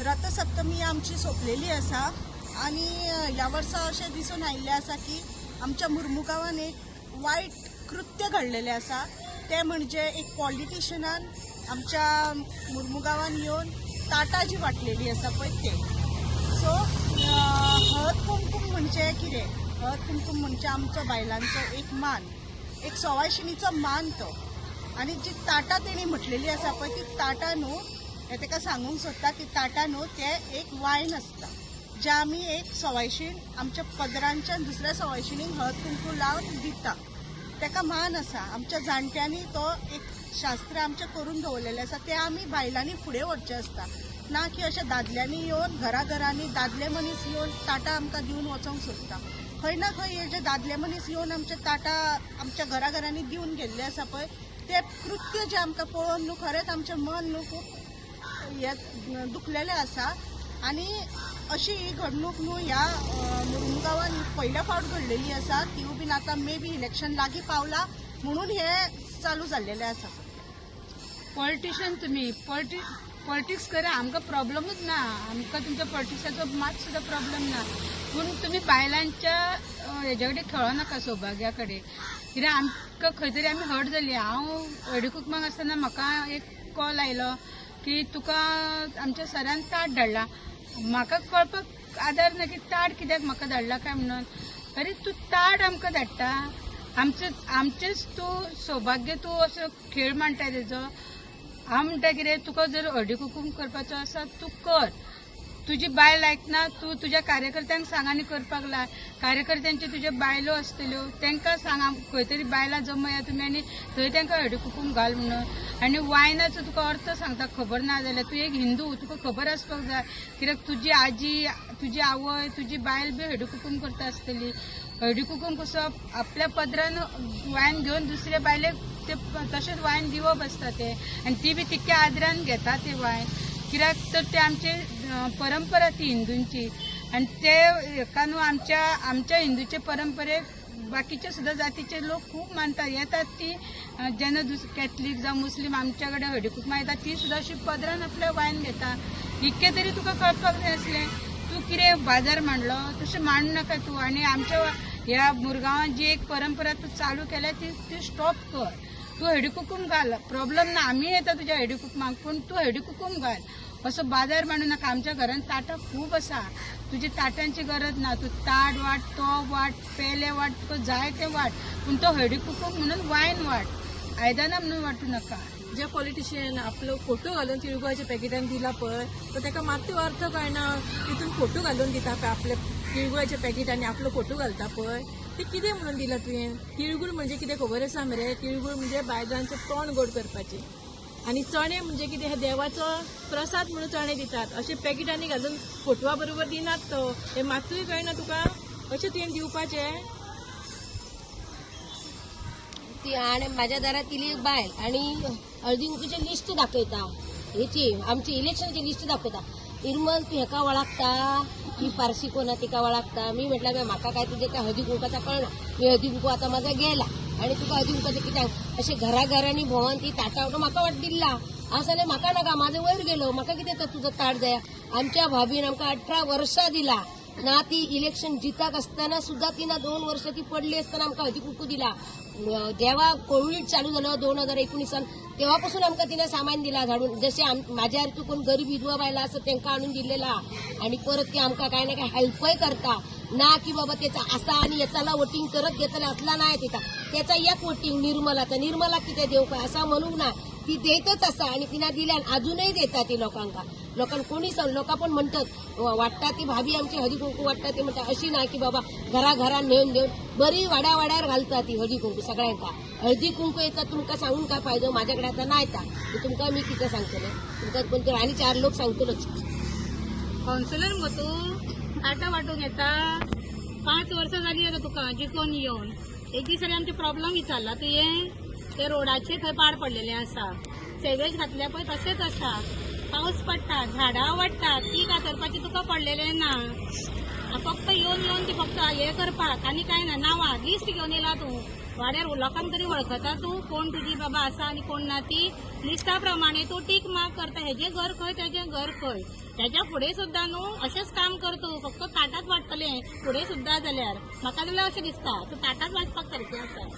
रथसप्तमी आमची सोंपलेली आसा आणि ह्या वर्सा अशें दिसून आयिल्लें आसा की आमच्या मुर्मुगांवान एक वायट कृत्य घडलेलें आसा। ते म्हणजे एक पॉलिटिशियनान आमच्या मुर्मुगांवान येवन ताटां जी वाटलेली आसा पळय ते। सो हळद कुंकूम म्हणजे कितें? हळद कुंकूम म्हणजे आमचो बायलांचो एक मान, एक सवायशिणीचो मान तो। आणि जी ताटां तेणी म्हटलेली आसा पळय ती ताटां न्हू, हें ताका सांगूंक सोदता की ताटां न्हू तें एक वायन आसता जें आमी एक सवायशीण आमच्या पदरांच्यान दुसऱ्या सवायशिणीक हळद कुंकू लावन दिता। ताका मान आसा। आमच्या जाणट्यांनी तो एक शास्त्र आमचें करून दवरलेलें आसा, तें आमी बायलांनी फुडें व्हरचें आसता। ना की अशें दादल्यांनी येवन घराघरांनी दादले मनीस येवन ताटां आमकां दिवन वचोंक सोदता। खंय ना खंय हे जे दादले मनीस येवन आमचे ताटां आमच्या घराघरांनी दिवन गेल्ले आसा पळय ते कृत्य जे आमकां पळोवन न्हू खरेंच आमचें मन न्हू खूब दुखलेलें आसा। आनी अशी ही घडणूक न्हू ह्या मुर्मुगांवान पयल्या फावट घडलेली आसा। तिवूय बीन आतां मे बी इलेक्शन लागीं पावलां म्हणून हे चालू जाल्लेलें आसा। पॉलिटिशियन तुमी पॉलिटिक्स करा, आमकां प्रॉब्लमूच ना, आमकां तुमच्या पॉलिटिक्साचो मात सुद्दां प्रॉब्लेम ना। पूण तुमी बायलांच्या हेजे कडेन खेळो नाका, सौभाग्या कडेन। कित्याक आमकां खंय तरी आमी हर्ट जाली। हांव हळदी कुंकमाक आसतना म्हाका एक कॉल आयलो की तुका आमच्या सरान ताट धाडला। म्हाका कळपाक आदार ना की ताट कित्याक म्हाका धाडला काय म्हणून। अरे तूं ताट आमकां धाडटा, आमचेच तूं सौभाग्य तूं असो खेळ मांडटा तेजो। हांव म्हणटा कितें, तुका जर हळदी कुंकूम करपाचो आसा तूं कर, तुजी बायल आयकना, तूं तुज्या कार्यकर्त्यांक सांग आनी करपाक लाय। कार्यकर्त्यांच्यो तुज्यो बायलो आसतल्यो तांकां सांग खंय तरी बायलां जमया तुमी आनी थंय तांकां हळदी कुंकूम घाल म्हणून। आनी वायनाचो तुका अर्थ सांगता खबर ना जाल्यार तूं एक हिंदू, तुका खबर आसपाक जाय। कित्याक तुजी आजी, तुजी आवय, तुजी बायल बी हळदी कुंकूम करता आसतली। हळदी कुंकूम कसो आपल्या पदरान वायन घेवन दुसऱ्या बायलेक ते तशेंच वायन दिवप आसता ते, आनी ती बी तितक्या आदरान घेता ते वायन। कित्याक तर ते आमचे परंपरा ती हिंदूंची। आनी ते हेका न्हू आमच्या हिंदूचे परंपरेक बाकीचे सुद्दां जातीचे लोक खूब मानतात। येतात ती जेन्ना कॅथलीक जावं मुस्लीम आमच्या कडेन हळदी कुंकमा येता ती सुद्दां अशी पदरान आपल्या वायन घेता। इतकें तरी तुका कळपाक जाय आसलें। तूं कितें बाजार मांडलो तशें मांडू नाका तूं। आनी आमच्या ह्या मुरगांवांत जी एक परंपरा तूं चालू केल्या ती स्टॉप कर। तूं हळदी कुंकूम घाल, प्रॉब्लम ना, आमी येता तुज्या हळदी कुंकमाक, पूण तूं हळदी कुंकूम घाल। असो बाजार मांडू नाका। आमच्या घरान ताटां खूब आसा, तुजी ताटांची गरज ना। तूं ताट वाट, तोप वाट, पेले वाट, तुका जाय तें वाट, पूण तो हळदी कुंकूम म्हणून वायन वाट, आयदनां म्हणून वाटू नाका। जे पॉलिटिशियन आपलो फोटो घालून तिळगुळाच्या पॅकेटान दिला पळय तर ताका मात्तूय अर्थ कळना। तितून फोटो घालून दिता पळय आपल्या तिळगुळाच्या पॅकेटांनी आपलो फोटो घालता पळय ते कितें म्हणून दिला तुवें? तिळगूळ म्हणजे कितें खबर आसा मरे? तिळगूळ म्हणजे बायलांचें तोंड गोड करपाचें। आनी चणे म्हणजे कितें, हे देवाचो प्रसाद म्हणून चणे दितात, अशे पॅकेटांनी घालून फोटवा बरोबर दिनात तो। हे मात्तूय कळना तुका? अशें तुवें दिवपाचें? ती आणि माझ्या दारात इली एक बायल आणि हळदी कुंकूची लिस्ट दाखयता, हेची आमची इलेक्शनची लिस्ट दाखयता। निर्मल तू हेका वळखता, ही पारशी कोणा तिका वळखता? मी म्हटलं म्हाका काय तुझे काय हळदी कुंकाचा कळना, मी हळदी कुंकू आता माझा गेला आणि तुका हळदी कुंकाचं कित्याक अशे घराघरांनी भोंवन ती ताटा म्हाका वाट दिला। हांव सांगलें म्हाका नाका, माझं वयर गेलो, म्हाका कितें तुझं ताट जाय? आमच्या भाभीन आमकां 18 वर्सां दिला ना, ती इलेक्शन जिताक असताना सुद्धा तिनं 2 वर्ष ती पडली असताना आमकां हळदी कुंकू दिला। जेव्हा कोविड चालू झालं 2019 तेव्हापासून आमकां तिने सामान दिला झाडून। जसे माझ्या तू कोण गरीब विधवा बायला असं त्यांना आणून दिलेला आणि परत ते आमकां काय ना काय हेल्पय करता ना, की बाबा त्याचा असा आणि याचाला वोटिंग करत घेतला असला नाही तिचा, त्याचा एक वोटिंग निर्मला किती देऊ काय असा म्हणून ना, ती देतच असा आणि तिला दिल्या अजूनही देतात ती लोकांना कोणी लोक पण म्हणतात वाटतात ती भाभी आमची हळदी कुंकू वाटतात ते म्हणतात अशी ना की बाबा घराघरात नेऊन देऊन बरी वाड्यावाड्यावर घालतात ती हळदी कुंकू। सगळ्यांका हळदी कुंकू येतात, तुमका सांगून काय फायदो? माझ्याकडे आता नाही येता तुमका मी किती सांगतले, तुमका कोणतरी आणि 4 लोक सांगतोच। काउन्सिलर मग तू ताटा वाटून येता 5 वर्सां जाली आता तुका जिखून येवन। एक दीस आमचे प्रॉब्लेम विचारला ते रोडाचे थंय पाड पडलेले आसा, सेवेज घातल्या पळय तशेंच आसा। पावस पडटा, झाडां वाडटात, ती कातरपाची तुका पडलेले ना। फक्त येवन ती फक्त हे करपाक आनी काय ना। नांवां लिस्ट घेवन येयला तूं वाड्यार, लोकांक तरी वळखता तूं कोण तुजी बाबा आसा आनी कोण ना? ती लिस्टा प्रमाणे तूं टीक मार्क करता, हेजें घर खंय तेजें घर खंय। त्याच्या फुडें सुद्दां न्हू अशेंच काम करता फक्त ताटात वाटतले फुडें सुद्दां जाल्यार म्हाका जाल्यार अशें दिसता तूं ताटात वाटपाक सारकें आसा